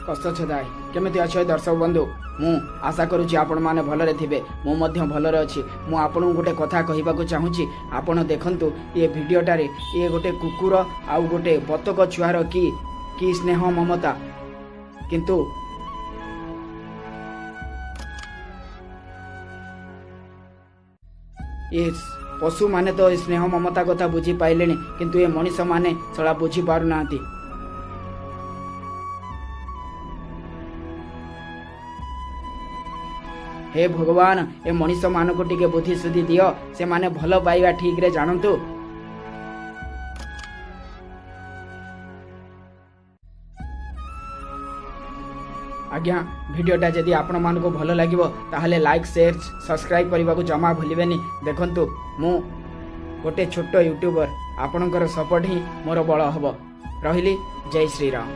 कष्ट छदाई केमिति अच्छे दर्शक बंधु मु आशा करुच्ची आपण मैंने भलरे थे मुझे भलरे अच्छी मु आपन गोटे कथा कहवाक चाहूँगी आपण देखंतु ये भिडियोटारे ये गोटे कुकुर आउ गोटे बतक छुआर की स्नेह ममता किंतु ये पशु माने तो स्नेह ममता कथा बुझी पाइले किंतु ये मनीष माने सला बुझी पारु नांती। हे भगवान ए मनीष मान को टिके बुद्धि सुधी दियो से माने भल पाइबा ठीक रे जानतु। आज्ञा भिडियोटा जदि आपण मान को भल लागिवो ताहले लाइक शेयर सब्सक्राइब करबा को जमा भूलिबेनी। देखंतु मु गोटे छोटो यूट्यूबर आपणकर सपोर्ट ही मोर बळ हबो। रहिली जय श्री राम।